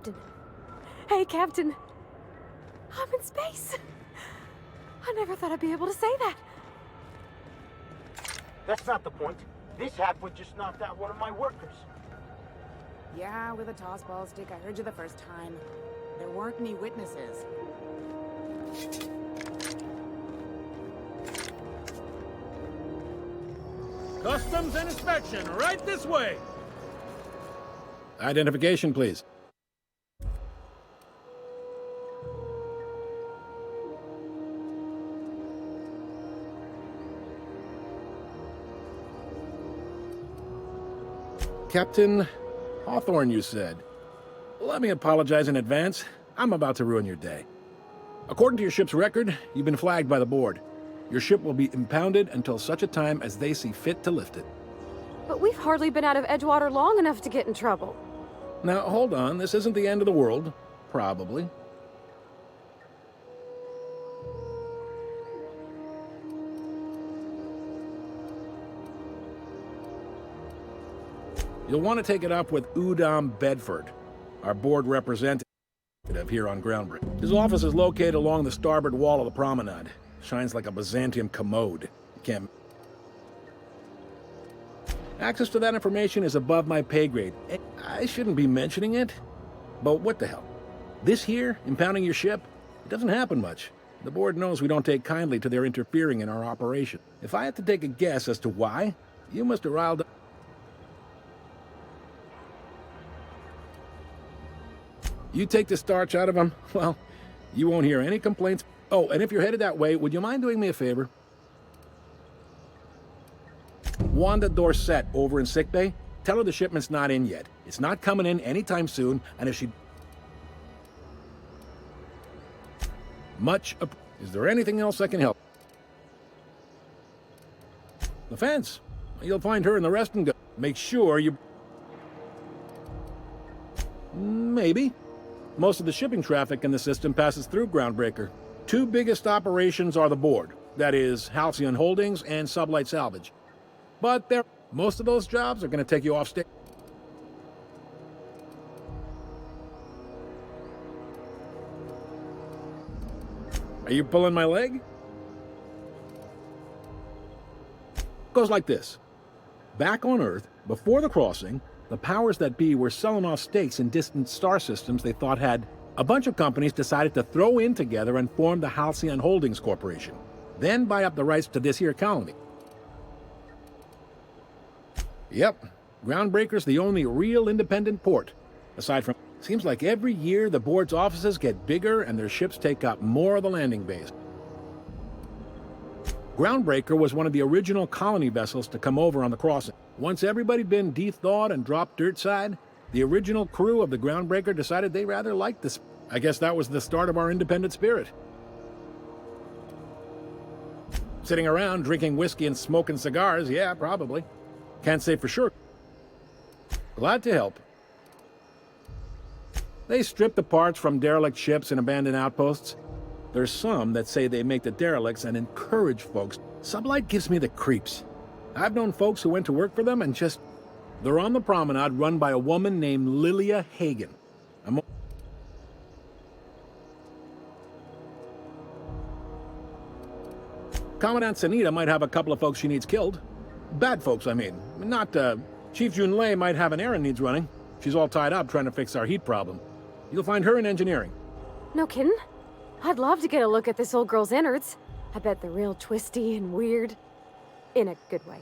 Captain. Hey, Captain. I'm in space. I never thought I'd be able to say that. That's not the point. This halfwit just knocked out one of my workers. Yeah, with a tossball stick. I heard you the first time. There weren't any witnesses. Customs and inspection, right this way! Identification, please. Captain Hawthorne, you said. Let me apologize in advance. I'm about to ruin your day. According to your ship's record, you've been flagged by the board. Your ship will be impounded until such a time as they see fit to lift it. But we've hardly been out of Edgewater long enough to get in trouble. Now, hold on. This isn't the end of the world. Probably. You'll want to take it up with Udom Bedford, our board representative here on Groundbreak. His office is located along the starboard wall of the promenade. Shines like a Byzantium commode. You can't... Access to that information is above my pay grade. I shouldn't be mentioning it, but what the hell? This here, impounding your ship, it doesn't happen much. The board knows we don't take kindly to their interfering in our operation. If I had to take a guess as to why, you must have riled up. You take the starch out of them, well, you won't hear any complaints. Oh, and if you're headed that way, would you mind doing me a favor? Wanda Dorset over in sickbay, tell her the shipment's not in yet. It's not coming in anytime soon, and if she... Is there anything else I can help? The fence. You'll find her in the resting go. Make sure you... Maybe. Most of the shipping traffic in the system passes through Groundbreaker. Two biggest operations are the board. That is, Halcyon Holdings and Sublight Salvage. But most of those jobs are going to take you off stage. Are you pulling my leg? Goes like this. Back on Earth, before the crossing, the powers that be were selling off stakes in distant star systems they thought had... A bunch of companies decided to throw in together and form the Halcyon Holdings Corporation, then buy up the rights to this here colony. Yep, Groundbreaker's the only real independent port. Aside from... Seems like every year the board's offices get bigger and their ships take up more of the landing base. Groundbreaker was one of the original colony vessels to come over on the crossing. Once everybody'd been de-thawed and dropped dirtside, the original crew of the Groundbreaker decided they rather liked this. I guess that was the start of our independent spirit. Sitting around drinking whiskey and smoking cigars, yeah, probably. Can't say for sure. Glad to help. They strip the parts from derelict ships and abandoned outposts. There's some that say they make the derelicts and encourage folks. Sublight gives me the creeps. I've known folks who went to work for them and just... They're on the promenade run by a woman named Lilia Hagen. Commandant Sanita might have a couple of folks she needs killed. Bad folks, I mean. Not, Chief Junlei might have an errand needs running. She's all tied up trying to fix our heat problem. You'll find her in engineering. No kidding? I'd love to get a look at this old girl's innards. I bet they're real twisty and weird. In a good way.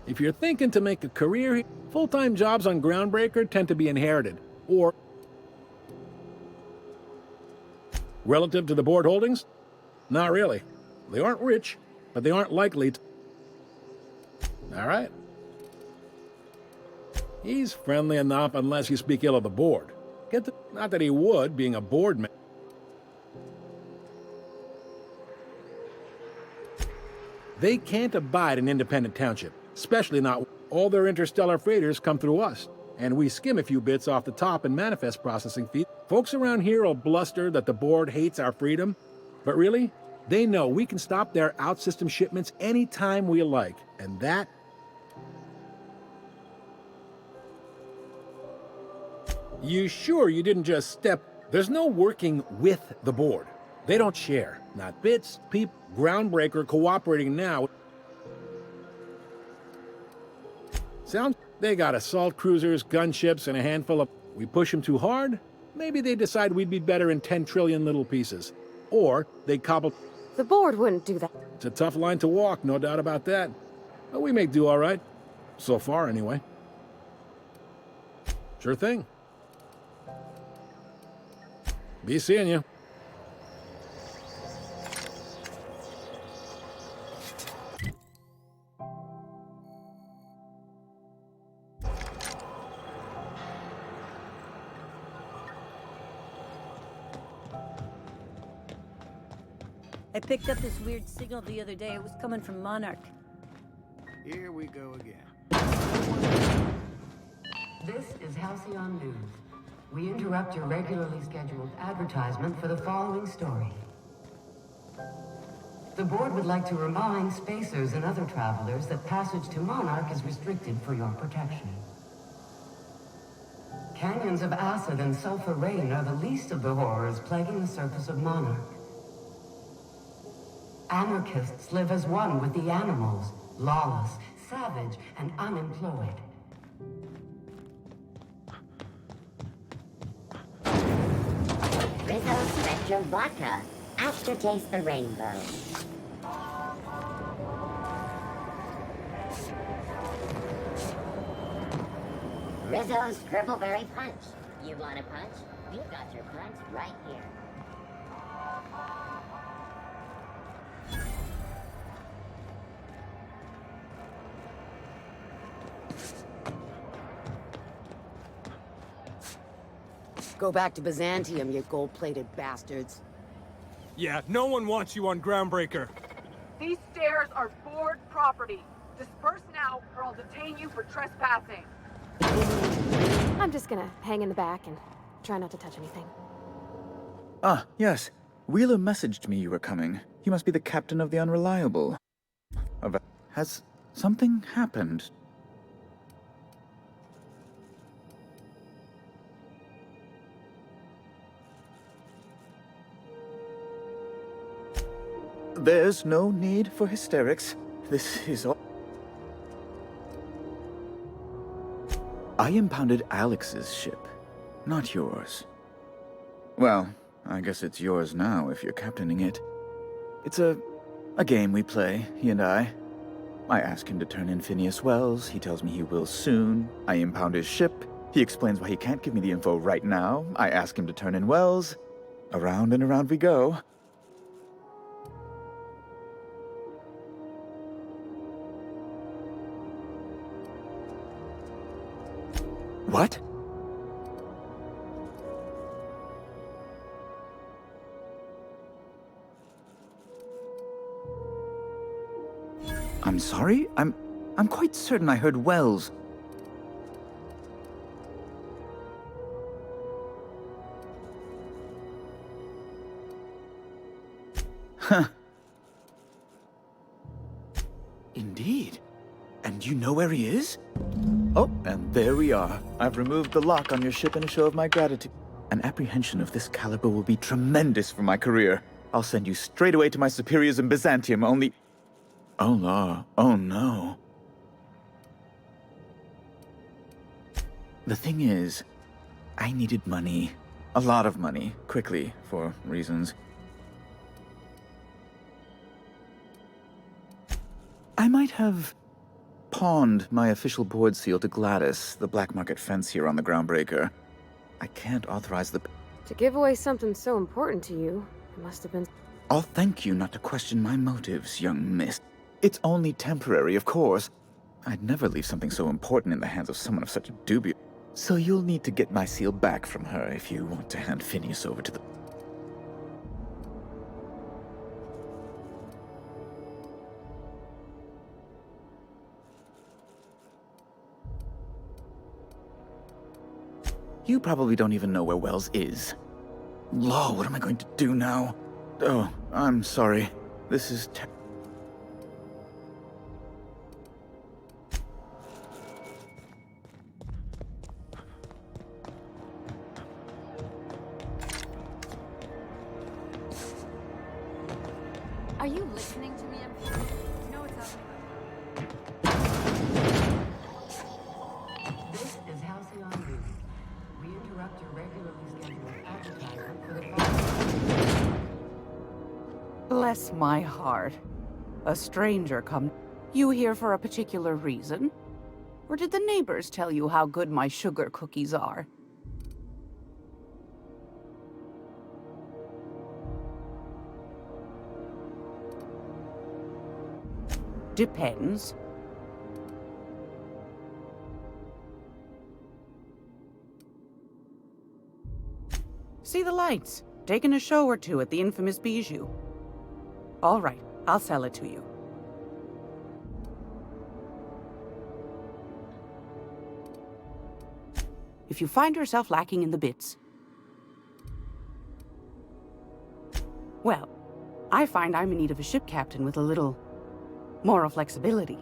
If you're thinking to make a career, full-time jobs on Groundbreaker tend to be inherited, or... Relative to the board holdings? Not really. They aren't rich, but they aren't likely to... All right. He's friendly enough unless you speak ill of the board. Not that he would, being a board man. They can't abide an independent township, especially not all their interstellar freighters come through us, and we skim a few bits off the top in manifest processing fees. Folks around here will bluster that the board hates our freedom, but really, they know we can stop their out-system shipments anytime we like, and that... You sure you didn't just step... There's no working with the board. They don't share. Not bits, peep, groundbreaker cooperating now. Sounds... They got assault cruisers, gunships, and a handful of... We push them too hard? Maybe they decide we'd be better in 10 trillion little pieces. Or they cobble... The board wouldn't do that. It's a tough line to walk, no doubt about that. But we make do all right. So far, anyway. Sure thing. Be seeing you. I picked up this weird signal the other day. It was coming from Monarch. Here we go again. This is Halcyon News. We interrupt your regularly scheduled advertisement for the following story. The board would like to remind spacers and other travelers that passage to Monarch is restricted for your protection. Canyons of acid and sulfur rain are the least of the horrors plaguing the surface of Monarch. Anarchists live as one with the animals, lawless, savage, and unemployed. Rizzo Spectrum Vodka. Aftertaste the rainbow. Rizzo's Purpleberry Punch. You want a punch? We've got your punch right here. Go back to Byzantium, you gold-plated bastards. Yeah, no one wants you on Groundbreaker. These stairs are board property. Disperse now, or I'll detain you for trespassing. I'm just gonna hang in the back and try not to touch anything. Ah, yes. Wheeler messaged me you were coming. You must be the captain of the Unreliable. Has something happened? There's no need for hysterics. This is all... I impounded Alex's ship, not yours. Well, I guess it's yours now if you're captaining it. It's a game we play, he and I. I ask him to turn in Phineas Wells, he tells me he will soon. I impound his ship, he explains why he can't give me the info right now. I ask him to turn in Wells. Around and around we go. What? I'm sorry? I'm quite certain I heard Wells. Huh. Indeed. And you know where he is? Oh, and there we are. I've removed the lock on your ship in a show of my gratitude. An apprehension of this caliber will be tremendous for my career. I'll send you straight away to my superiors in Byzantium, only... Oh, no. Oh, no. The thing is, I needed money. A lot of money, quickly, for reasons. I might have pawned my official board seal to Gladys, the black market fence here on the Groundbreaker. I can't authorize the... To give away something so important to you, it must have been... I'll thank you not to question my motives, young miss. It's only temporary, of course. I'd never leave something so important in the hands of someone of such dubious... So you'll need to get my seal back from her if you want to hand Phineas over to the... You probably don't even know where Wells is. Law, what am I going to do now? Oh, I'm sorry. This is Are you listening to me? You know what's happening? This is Halcyon News. We interrupt your regularly scheduled advertisement for the following. Bless my heart. A stranger come. You here for a particular reason? Or did the neighbors tell you how good my sugar cookies are? Depends. See the lights. Taking a show or two at the infamous Bijou. All right, I'll sell it to you. If you find yourself lacking in the bits, well, I find I'm in need of a ship captain with a little moral flexibility.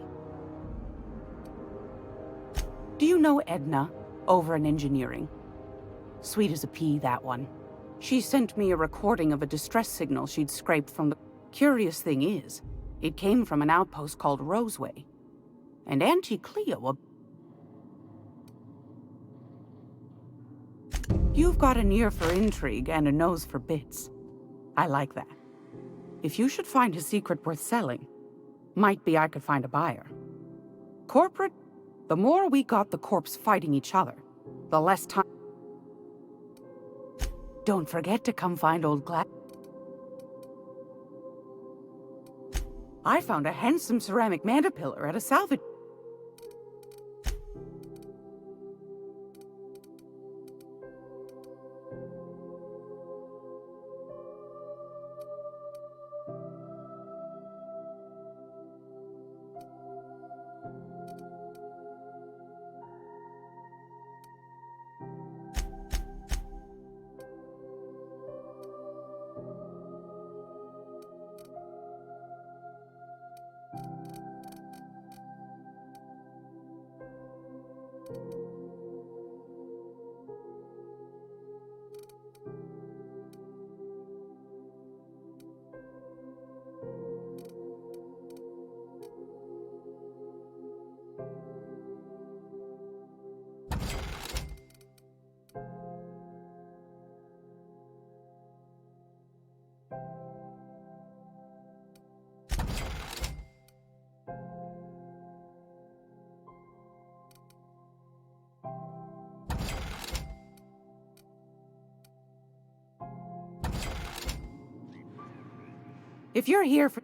Do you know Edna, over in engineering? Sweet as a pea, that one. She sent me a recording of a distress signal she'd scraped from the... Curious thing is, it came from an outpost called Roseway. And Auntie Cleo... You've got an ear for intrigue and a nose for bits. I like that. If you should find a secret worth selling, might be I could find a buyer. Corporate, the more we got the corps fighting each other, the less time... Don't forget to come find old Glad. I found a handsome ceramic mandapillar at a salvage... If you're here for...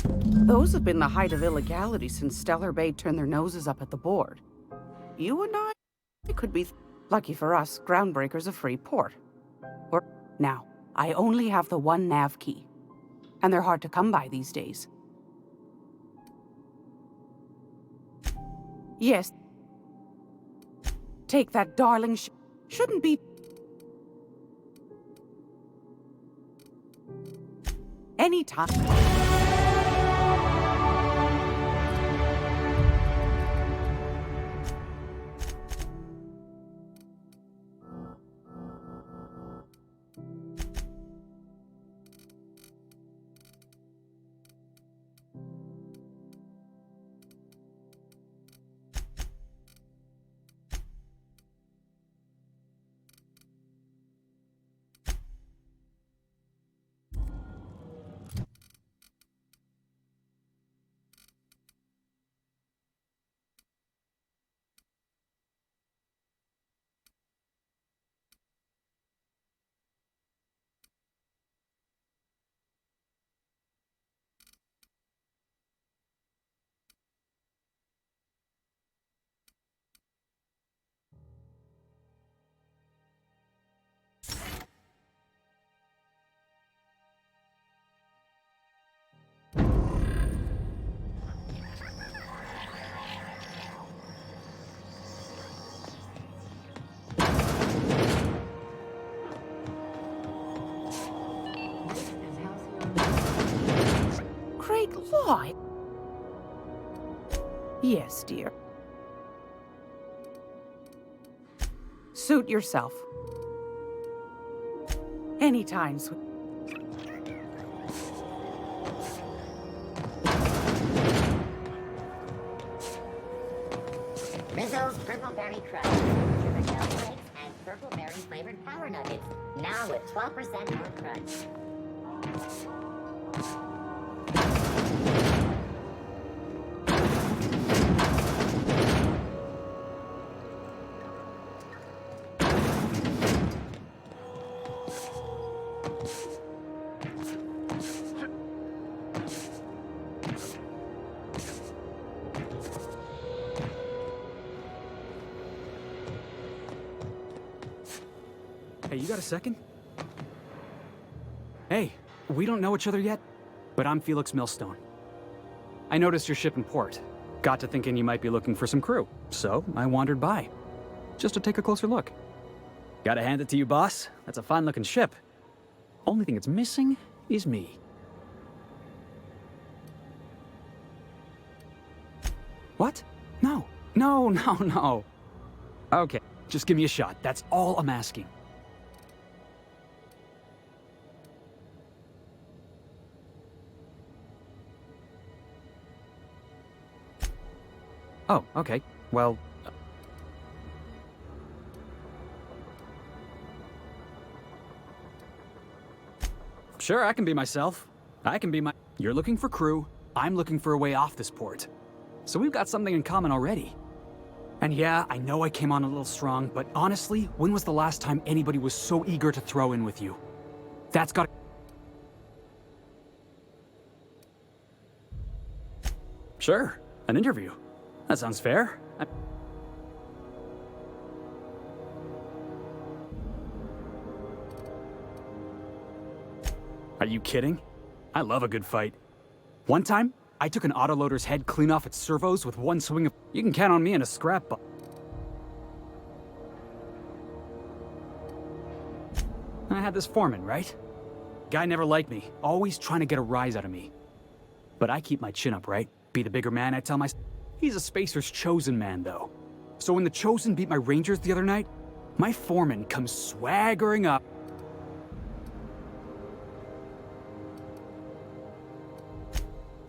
Those have been the height of illegality since Stellar Bay turned their noses up at the board. You and I could be... Lucky for us, Groundbreaker's a free port. Or... Now, I only have the one nav key. And they're hard to come by these days. Yes. Take that darling shouldn't be... Anytime. Why? Yes, dear. Suit yourself. Anytime, sweet. Rizzo's Purple Berry Crunch. Sugar shell flakes and purple berry flavored power nuggets. Now with 12% more crunch. Hey, you got a second? Hey, we don't know each other yet, but I'm Felix Millstone. I noticed your ship in port. Got to thinking you might be looking for some crew, so I wandered by. Just to take a closer look. Gotta hand it to you, boss. That's a fine-looking ship. Only thing it's missing is me. What? No. No. Okay, just give me a shot. That's all I'm asking. Oh, okay. Well... Sure, I can be myself. I can be my... You're looking for crew, I'm looking for a way off this port. So we've got something in common already. And yeah, I know I came on a little strong, but honestly, when was the last time anybody was so eager to throw in with you? That's got... Sure, an interview. That sounds fair. Are you kidding? I love a good fight. One time, I took an autoloader's head clean off its servos with one swing of... You can count on me in a scrap bu- I had this foreman, right? Guy never liked me, always trying to get a rise out of me. But I keep my chin up, right? Be the bigger man, I tell my... He's a Spacer's chosen man, though. So when the Chosen beat my Rangers the other night, my foreman comes swaggering up.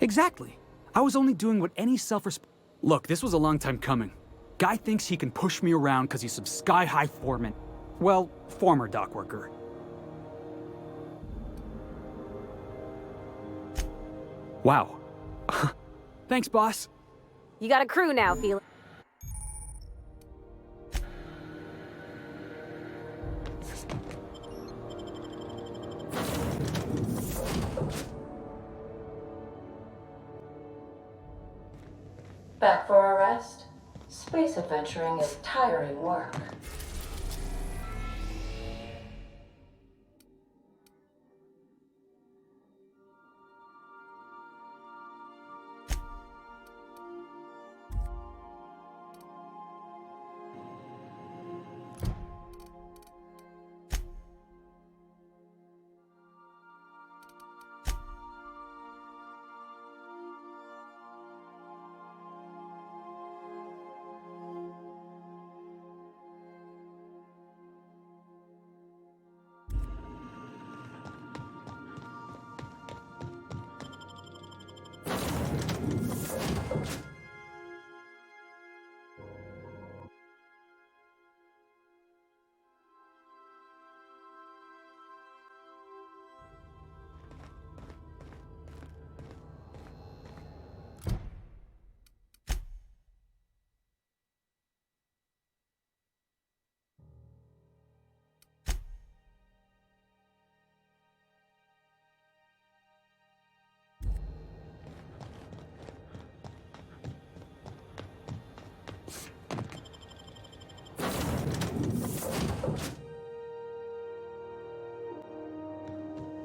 Exactly. I was only doing what any self-respect... Look, this was a long time coming. Guy thinks he can push me around because he's some sky-high foreman. Well, former dock worker. Wow. Thanks, boss. You got a crew now, Felix. Back for a rest? Space adventuring is tiring work.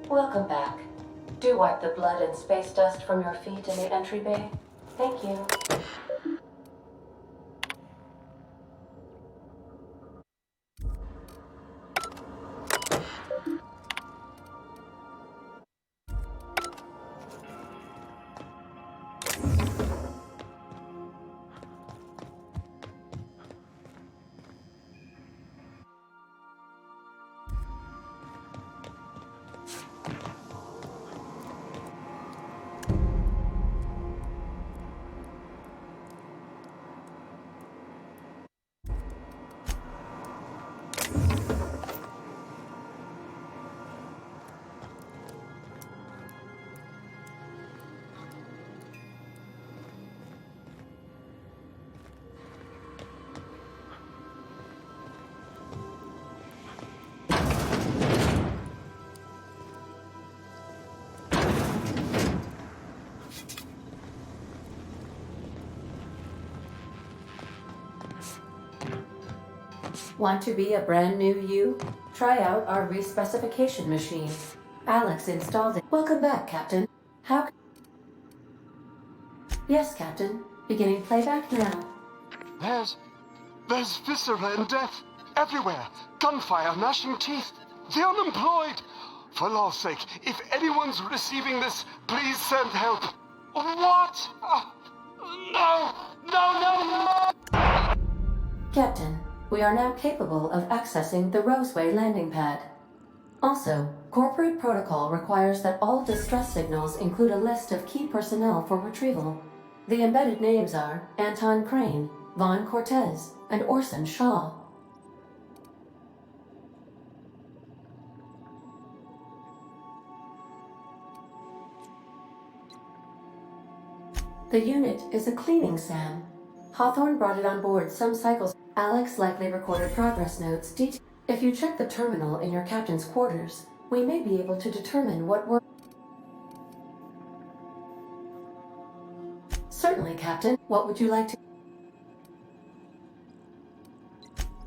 Welcome back. Do wipe the blood and space dust from your feet in the entry bay. Thank you. Want to be a brand new you? Try out our respecification machine. Alex installed it. Welcome back, Captain. How? Yes, Captain. Beginning playback now. There's viscera and death everywhere. Gunfire, gnashing teeth. The unemployed. For law's sake, if anyone's receiving this, please send help. What? No! No, no, no! Captain, we are now capable of accessing the Roseway landing pad. Also, corporate protocol requires that all distress signals include a list of key personnel for retrieval. The embedded names are Anton Crane, Vaughn Cortez, and Orson Shaw. The unit is a cleaning SAM. Hawthorne brought it on board some cycles. Alex likely recorded progress notes. If you check the terminal in your captain's quarters, we may be able to determine what work. Certainly, Captain. What would you like to?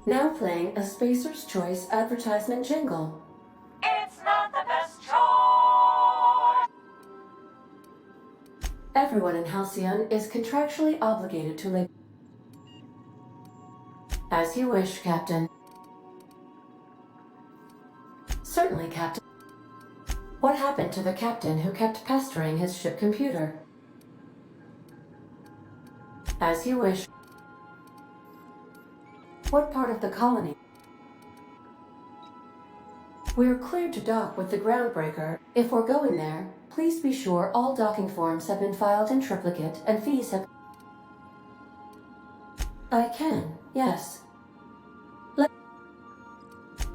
Now playing a Spacer's Choice advertisement jingle. It's not the best choice. Everyone in Halcyon is contractually obligated to live. As you wish, Captain. Certainly, Captain. What happened to the captain who kept pestering his ship computer? As you wish. What part of the colony? We're cleared to dock with the Groundbreaker. If we're going there, please be sure all docking forms have been filed in triplicate and fees have... I can, yes.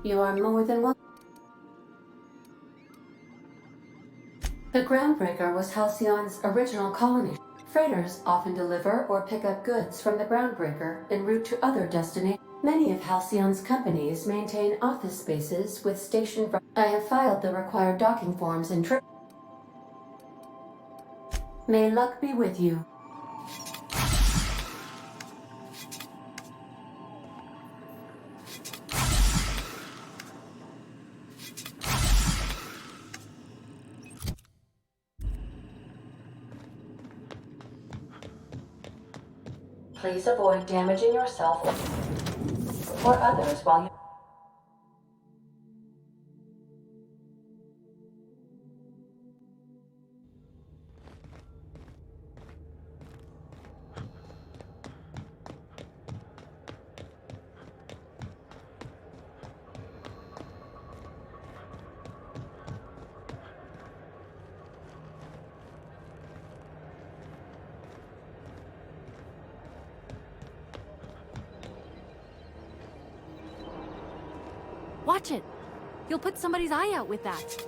You are more than welcome. The Groundbreaker was Halcyon's original colony. Freighters often deliver or pick up goods from the Groundbreaker en route to other destinations. Many of Halcyon's companies maintain office spaces with station... I have filed the required docking forms in trip... May luck be with you. Please avoid damaging yourself or others while you... Watch it! You'll put somebody's eye out with that.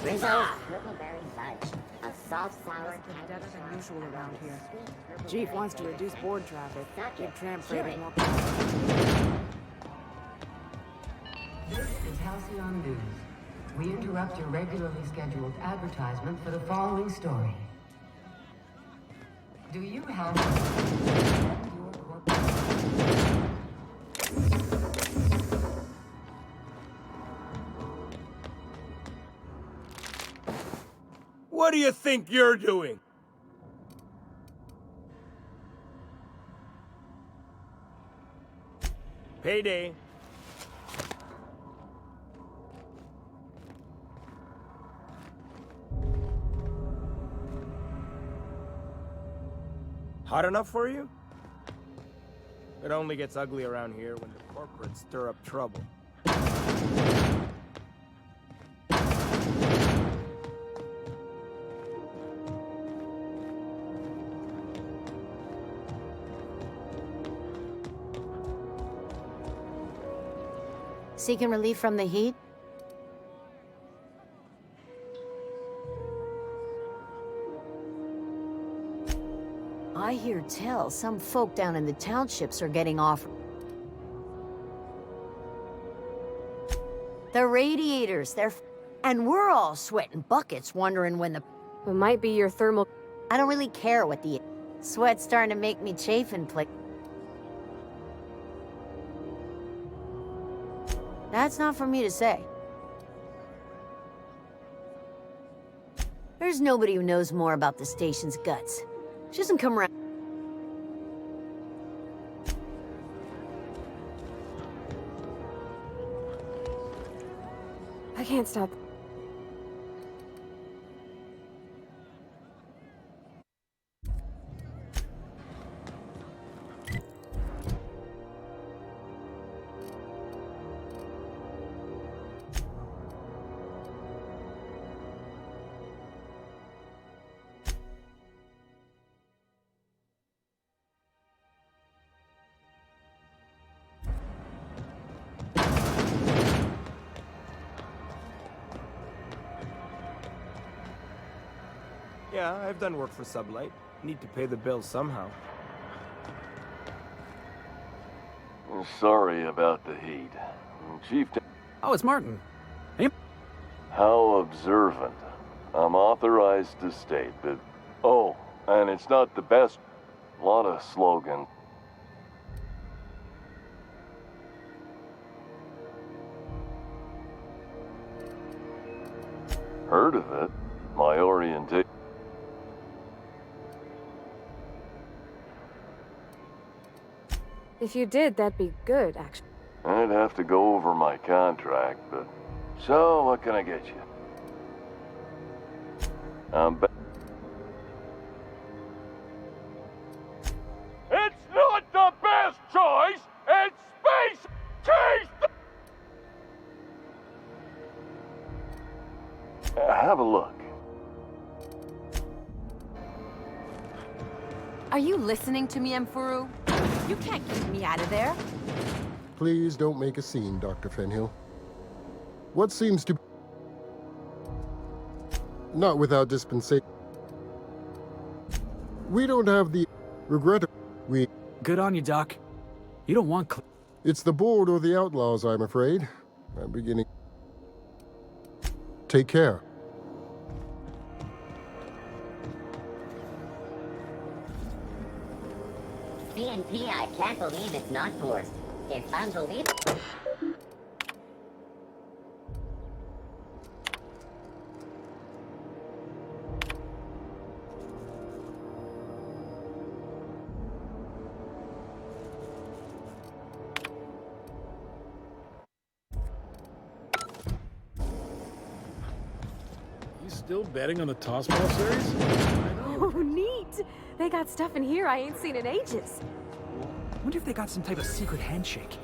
Rizzo's Purpleberry Fudge. A soft sour Better than usual around here. Chief wants to reduce board traffic. Give tram freighters more... This is Halcyon News. We interrupt your regularly scheduled advertisement for the following story. Do you have... What do you think you're doing? Payday. Hot enough for you? It only gets ugly around here when the corporates stir up trouble. Seeking relief from the heat? I hear tell some folk down in the townships are getting off. The radiators, and we're all sweating buckets wondering when the... It might be your thermal... I don't really care what the... Sweat's starting to make me chafe and play. That's not for me to say. There's nobody who knows more about the station's guts. She doesn't come around. I can't stop. Yeah, I've done work for Sublight. Need to pay the bills somehow. Sorry about the heat. Chief... Oh, it's Martin. Hey. How observant. I'm authorized to state that... Oh, and it's not the best. A lot of slogans. Heard of it? My orientation... If you did, that'd be good, actually. I'd have to go over my contract, but... So, what can I get you? It's not the best choice! It's space teeth! Have a look. Are you listening to me, Emfuru? You can't keep me out of there. Please don't make a scene, Dr. Fenhill. What seems to... Not without dispensation. We don't have the... Regret... We... Good on you, Doc. You don't want... It's the board or the outlaws, I'm afraid. I'm beginning... Take care. CNP, I can't believe it's not forced. It's unbelievable. You still betting on the Tossball series? Oh, neat! They got stuff in here I ain't seen in ages. Wonder if they got some type of secret handshake.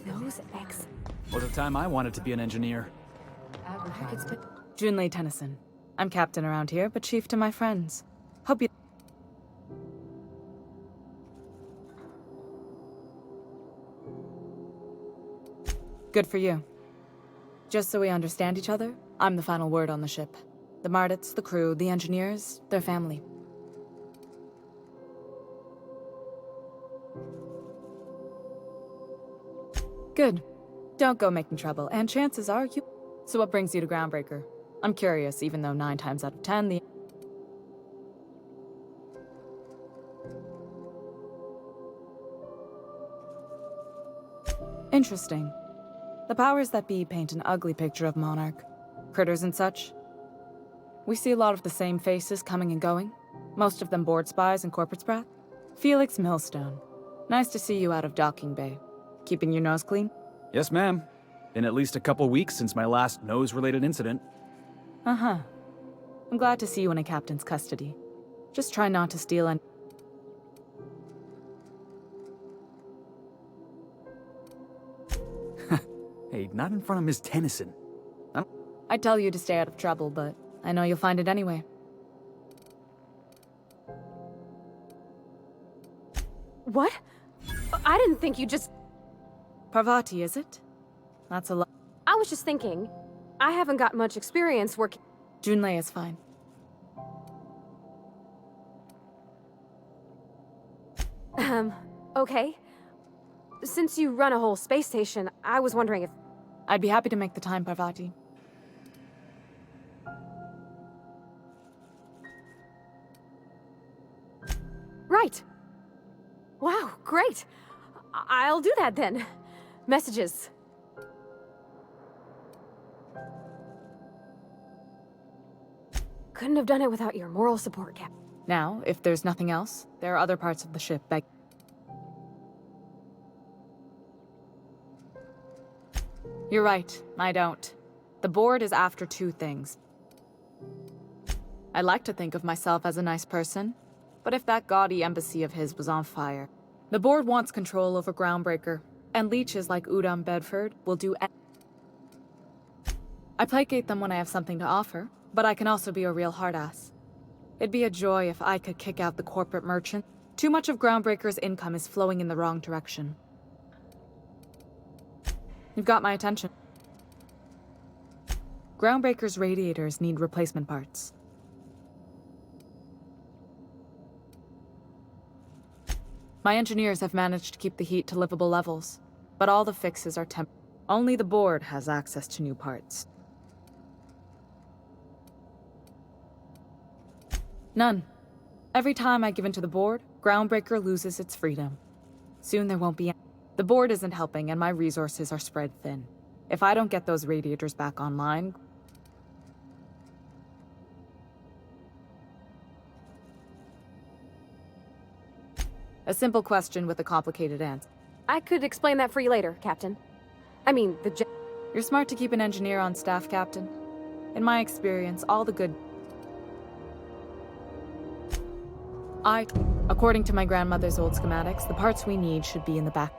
Those X. Was the time I wanted to be an engineer. Junlei Tennyson. I'm captain around here, but chief to my friends. Hope you... Good for you. Just so we understand each other, I'm the final word on the ship. The Mardits, the crew, the engineers, their family. Good. Don't go making trouble, and chances are you... So what brings you to Groundbreaker? I'm curious, even though 9 times out of 10, the... Interesting. The powers that be paint an ugly picture of Monarch. Critters and such. We see a lot of the same faces coming and going. Most of them board spies and corporate sprats. Felix Millstone. Nice to see you out of docking bay. Keeping your nose clean? Yes, ma'am. Been at least a couple weeks since my last nose-related incident. Uh-huh. I'm glad to see you in a captain's custody. Just try not to steal any... Hey, not in front of Miss Tennyson. I'd tell you to stay out of trouble, but I know you'll find it anyway. What? I didn't think you just... Parvati, is it? That's a lot. I was just thinking, I haven't got much experience working... Junlei is fine. Okay. Since you run a whole space station, I was wondering if... I'd be happy to make the time, Parvati. Right. Wow, great. I'll do that then. Messages. Couldn't have done it without your moral support, Cap. Now, if there's nothing else, there are other parts of the ship that... You're right, I don't. The board is after two things. I like to think of myself as a nice person, but if that gaudy embassy of his was on fire... The board wants control over Groundbreaker, and leeches like Udom Bedford will do... I placate them when I have something to offer, but I can also be a real hard-ass. It'd be a joy if I could kick out the corporate merchant. Too much of Groundbreaker's income is flowing in the wrong direction. You've got my attention. Groundbreaker's radiators need replacement parts. My engineers have managed to keep the heat to livable levels, but all the fixes are temp. Only the board has access to new parts. None. Every time I give in to the board, Groundbreaker loses its freedom. Soon there won't be any. The board isn't helping and my resources are spread thin. If I don't get those radiators back online... A simple question with a complicated answer. I could explain that for you later, Captain. I mean, You're smart to keep an engineer on staff, Captain. In my experience, all the good... According to my grandmother's old schematics, the parts we need should be in the back.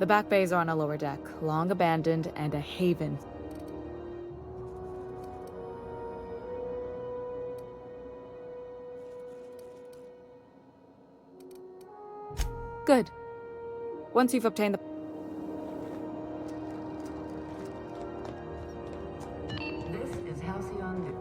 The back bays are on a lower deck, long abandoned and a haven. Good. Once you've obtained the... This is Halcyon News.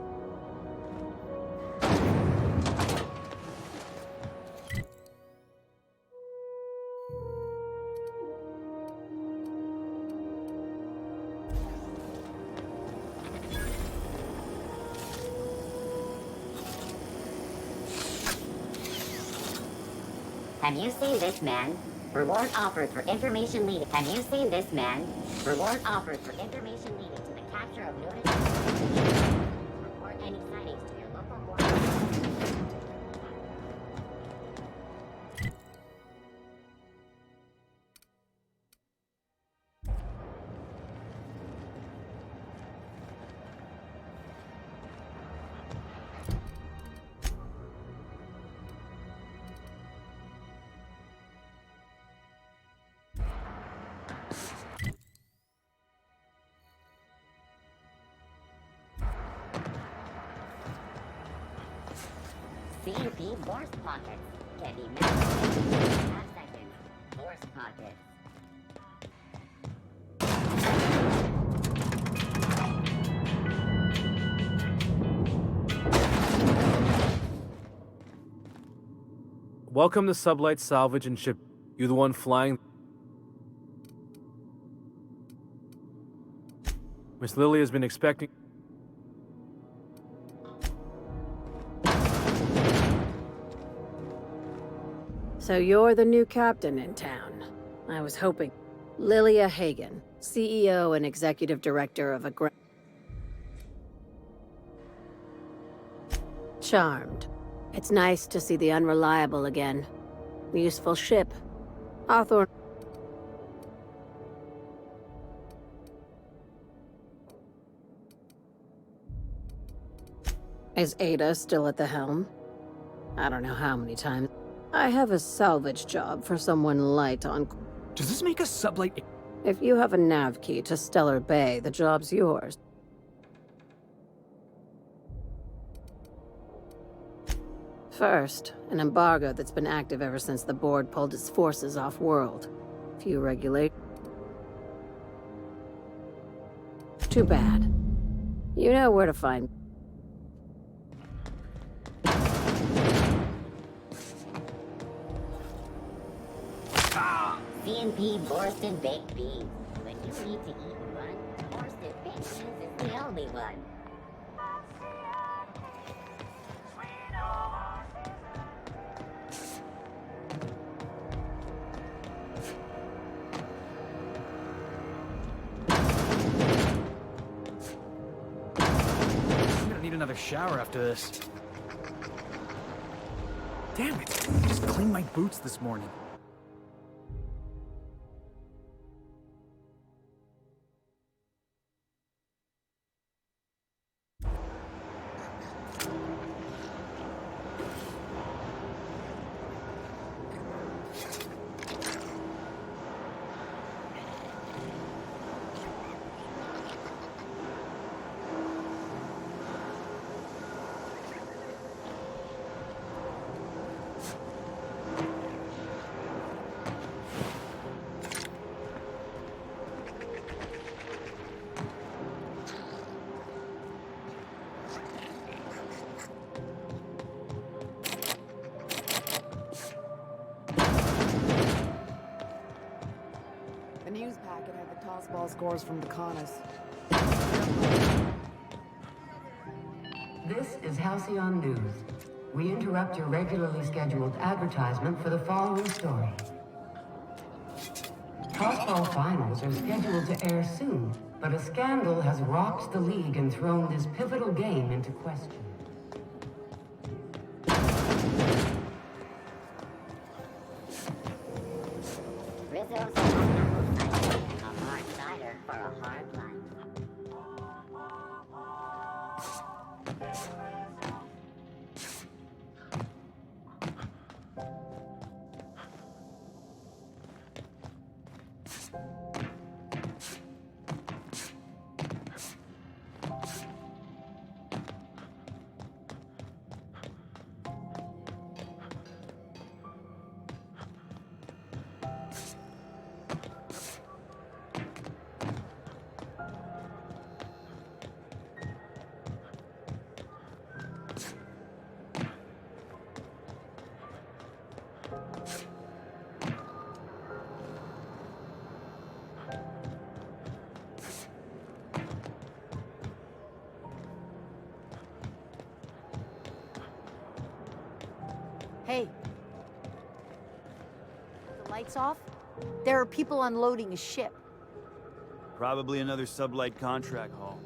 Have you seen this man? Reward offered for information leading. Have you seen this man? Reward offered for information leading to the capture of noted. Report any sightings to your local board. CUP Force Pockets can be managed in 5 seconds. Force Pockets. Welcome to Sublight Salvage and Ship. You the one flying? Miss Lily has been expecting... So you're the new captain in town. I was hoping. Lilia Hagen, CEO and Executive Director of a Charmed. It's nice to see the Unreliable again. Useful ship. Hawthorne. Is Ada still at the helm? I don't know how many times. I have a salvage job for someone light on... Does this make us sublight? If you have a nav key to Stellar Bay, the job's yours. First, an embargo that's been active ever since the board pulled its forces off-world. Few regulate... Too bad. You know where to find... CNP Borsted Baked Beans. When you need to eat one, Borsted Baked Beans is the only one. I'm gonna need another shower after this. Damn it! I just cleaned my boots this morning. The news packet had the tossball scores from the Connors. This is Halcyon News. We interrupt your regularly scheduled advertisement for the following story. Tossball finals are scheduled to air soon, but a scandal has rocked the league and thrown this pivotal game into question. Rizzo's a hard cider for a hard life. Hey. The lights off? There are people unloading a ship. Probably another sublight contract haul.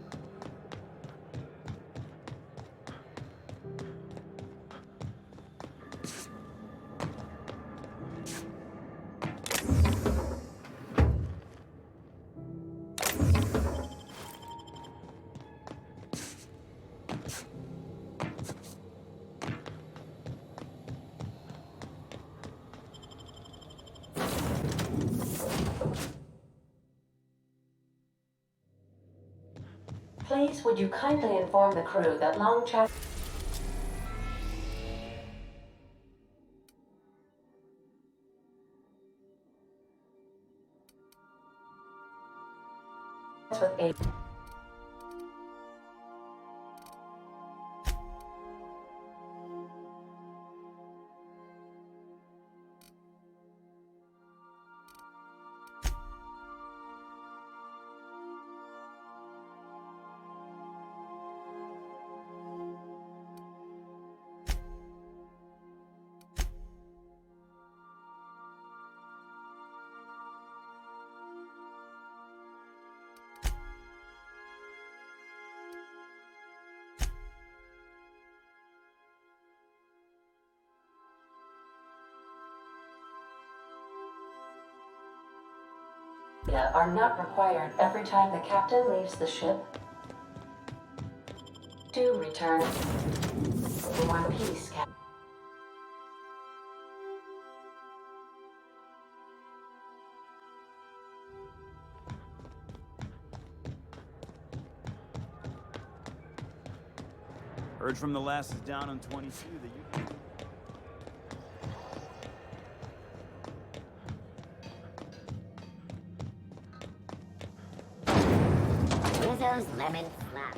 Please, would you kindly inform the crew that long travel with a... are not required every time the captain leaves the ship. Do return in one piece, Captain. Heard from the lasses down on 22 that you... Rizzo's lemon slap.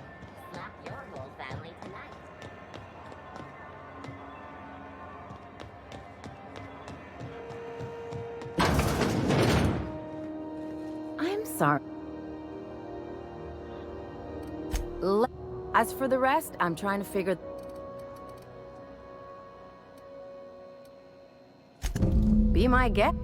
Slap your whole family tonight. I'm sorry. As for the rest, I'm trying to figure... Be my guest.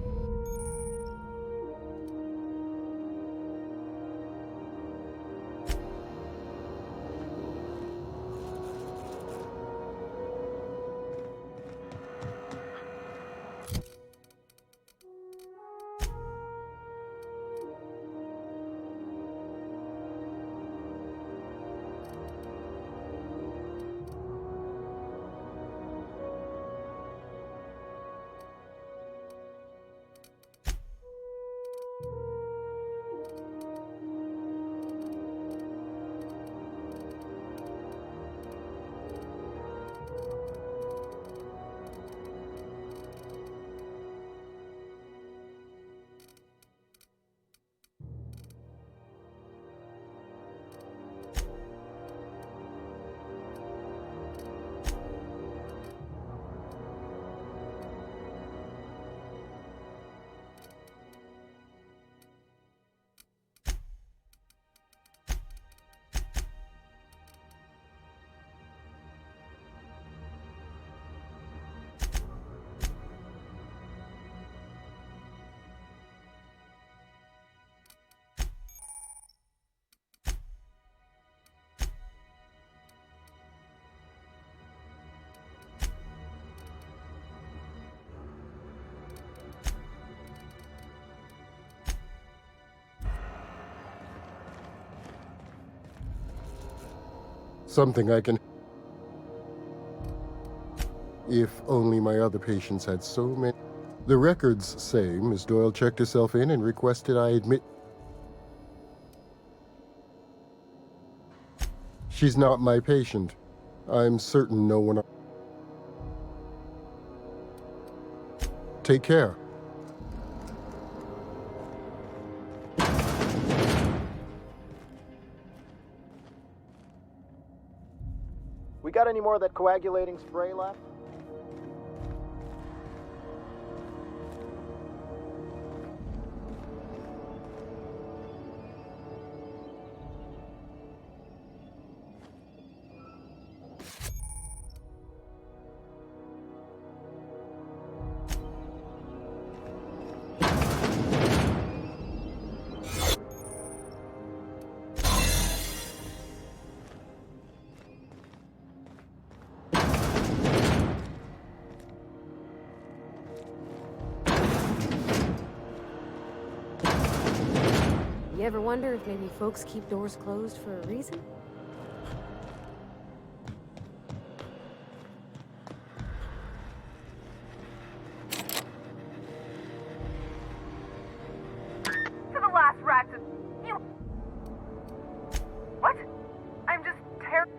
Something I can... If only my other patients had so many... The records say Miss Doyle checked herself in and requested I admit... She's not my patient. I'm certain no one... Take care. We got any more of that coagulating spray left? You ever wonder if maybe folks keep doors closed for a reason? To the last rat to... You... What? I'm just terrible.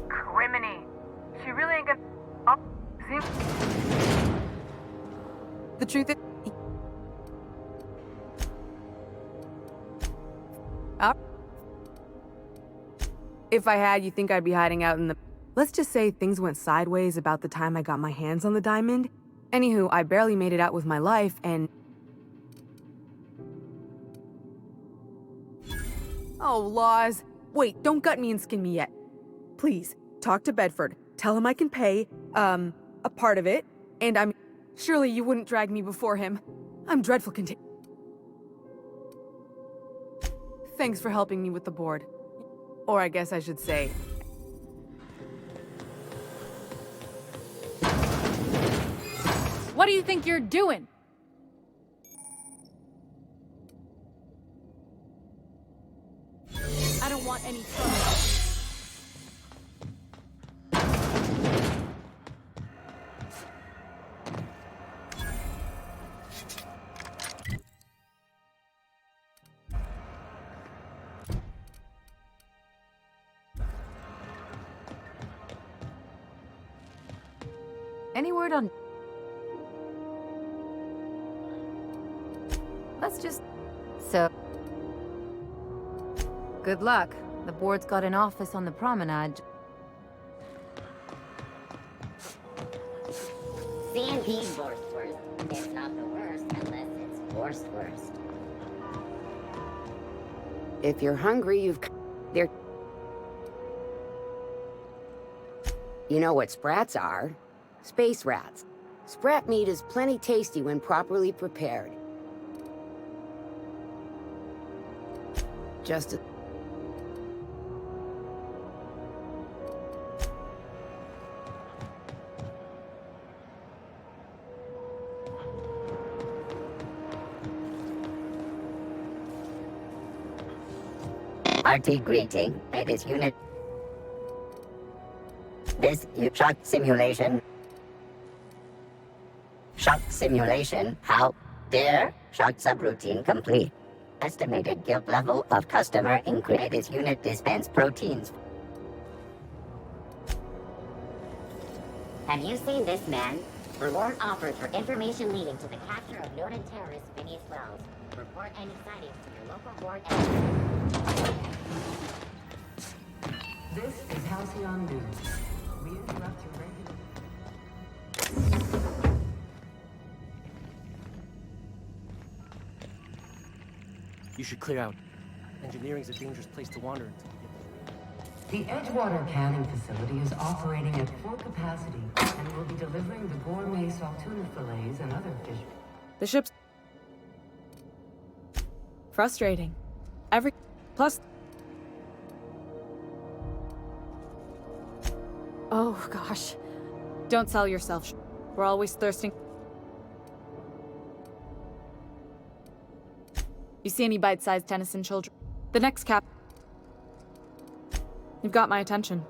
Criminy. She really ain't gonna... Oh, seems... The truth is... If I had, you think I'd be hiding out in the... Let's just say things went sideways about the time I got my hands on the diamond. Anywho, I barely made it out with my life, and... Oh, laws. Wait, don't gut me and skin me yet. Please, talk to Bedford. Tell him I can pay, a part of it, and I'm... Surely you wouldn't drag me before him. I'm dreadful Thanks for helping me with the board. Or I guess I should say... do you think you're doing? I don't want any trouble. Any word on... Let's just... So... Good luck. The board's got an office on the promenade. C&P's worst. It's not the worst unless it's worst. If you're hungry, they're... You know what sprats are? Space rats. Sprat meat is plenty tasty when properly prepared. Just RT greeting. It is unit. This shock simulation. Shock simulation. How dare? Shock subroutine complete. Estimated guilt level of customer increase. This unit dispense proteins. Have you seen this man? Reward offered for information leading to the capture of noted terrorist Phineas Wells. Report any sightings to your local board. This is Halcyon News. We interrupt your regular... You should clear out. Engineering's a dangerous place to wander until we get there. The Edgewater canning facility is operating at full capacity and will be delivering the gourmet saltuna fillets and other fish. The ship's... frustrating. Plus... Oh, gosh. Don't sell yourself. We're always thirsting. You see any bite-sized Tennyson children? The next cap... You've got my attention.